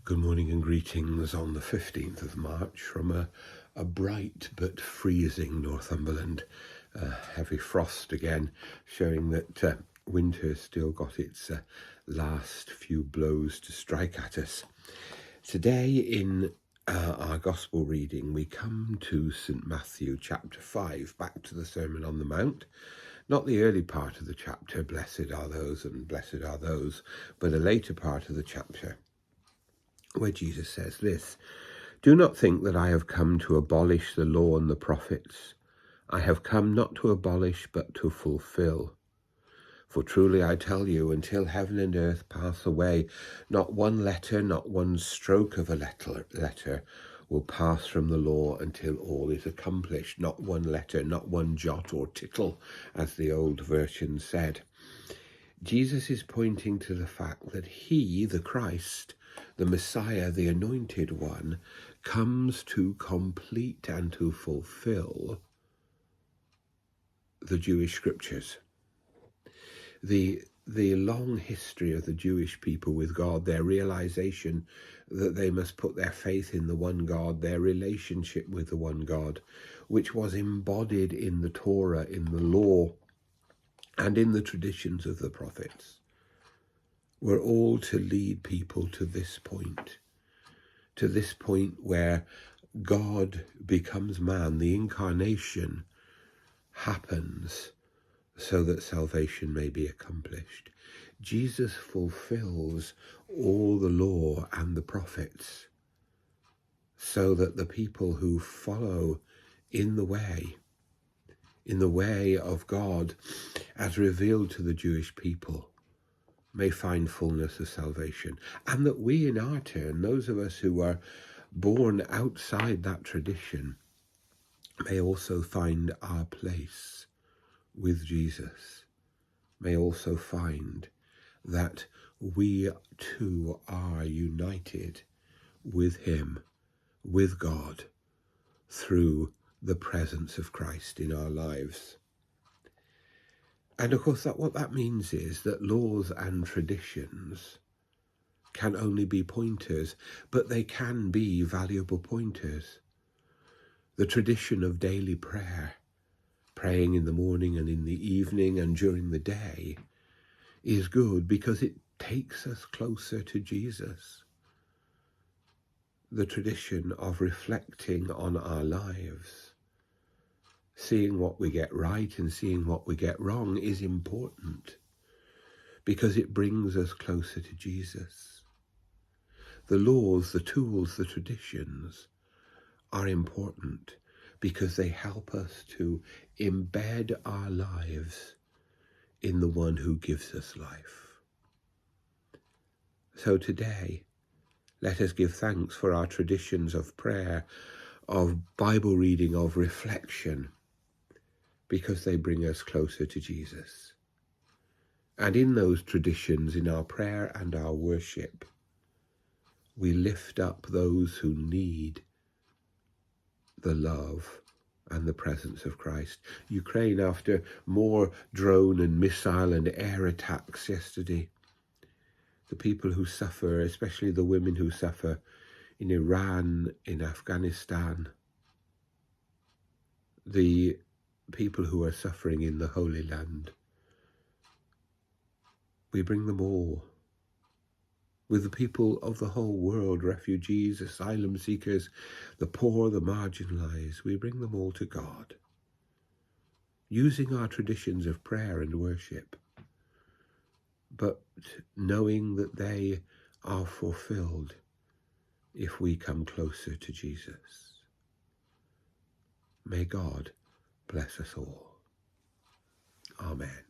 Good morning and greetings on the 15th of March from a bright but freezing Northumberland. Heavy frost again, showing that winter's still got its last few blows to strike at us. Today in our Gospel reading, we come to St. Matthew chapter 5, back to the Sermon on the Mount. Not the early part of the chapter, blessed are those and blessed are those, but a later part of the chapter, where Jesus says this: "Do not think that I have come to abolish the law and the prophets. I have come not to abolish, but to fulfill. For truly I tell you, until heaven and earth pass away, not one letter, not one stroke of a letter will pass from the law until all is accomplished. Not one letter, not one jot or tittle, as the old version said." Jesus is pointing to the fact that he, the Christ, the Messiah, the Anointed One, comes to complete and to fulfill the Jewish scriptures. The long history of the Jewish people with God, their realization that they must put their faith in the one God, their relationship with the one God, which was embodied in the Torah, in the law, and in the traditions of the prophets, were all to lead people to this point where God becomes man. The incarnation happens so that salvation may be accomplished. Jesus fulfills all the law and the prophets so that the people who follow in the way of God as revealed to the Jewish people may find fullness of salvation, and that we in our turn, those of us who are born outside that tradition, may also find our place with Jesus, may also find that we too are united with him, with God, through the presence of Christ in our lives. And of course, what that means is that laws and traditions can only be pointers, but they can be valuable pointers. The tradition of daily prayer, praying in the morning and in the evening and during the day, is good because it takes us closer to Jesus. The tradition of reflecting on our lives, seeing what we get right and seeing what we get wrong, is important because it brings us closer to Jesus. The laws, the tools, the traditions are important because they help us to embed our lives in the one who gives us life. So today, let us give thanks for our traditions of prayer, of Bible reading, of reflection, because they bring us closer to Jesus. And in those traditions, in our prayer and our worship, we lift up those who need the love and the presence of Christ. Ukraine, after more drone and missile and air attacks yesterday, the people who suffer, especially the women who suffer in Iran, in Afghanistan, the people who are suffering in the Holy Land, we bring them all. With the people of the whole world, refugees, asylum seekers, the poor, the marginalized, we bring them all to God, using our traditions of prayer and worship, but knowing that they are fulfilled if we come closer to Jesus. May God bless us all. Amen.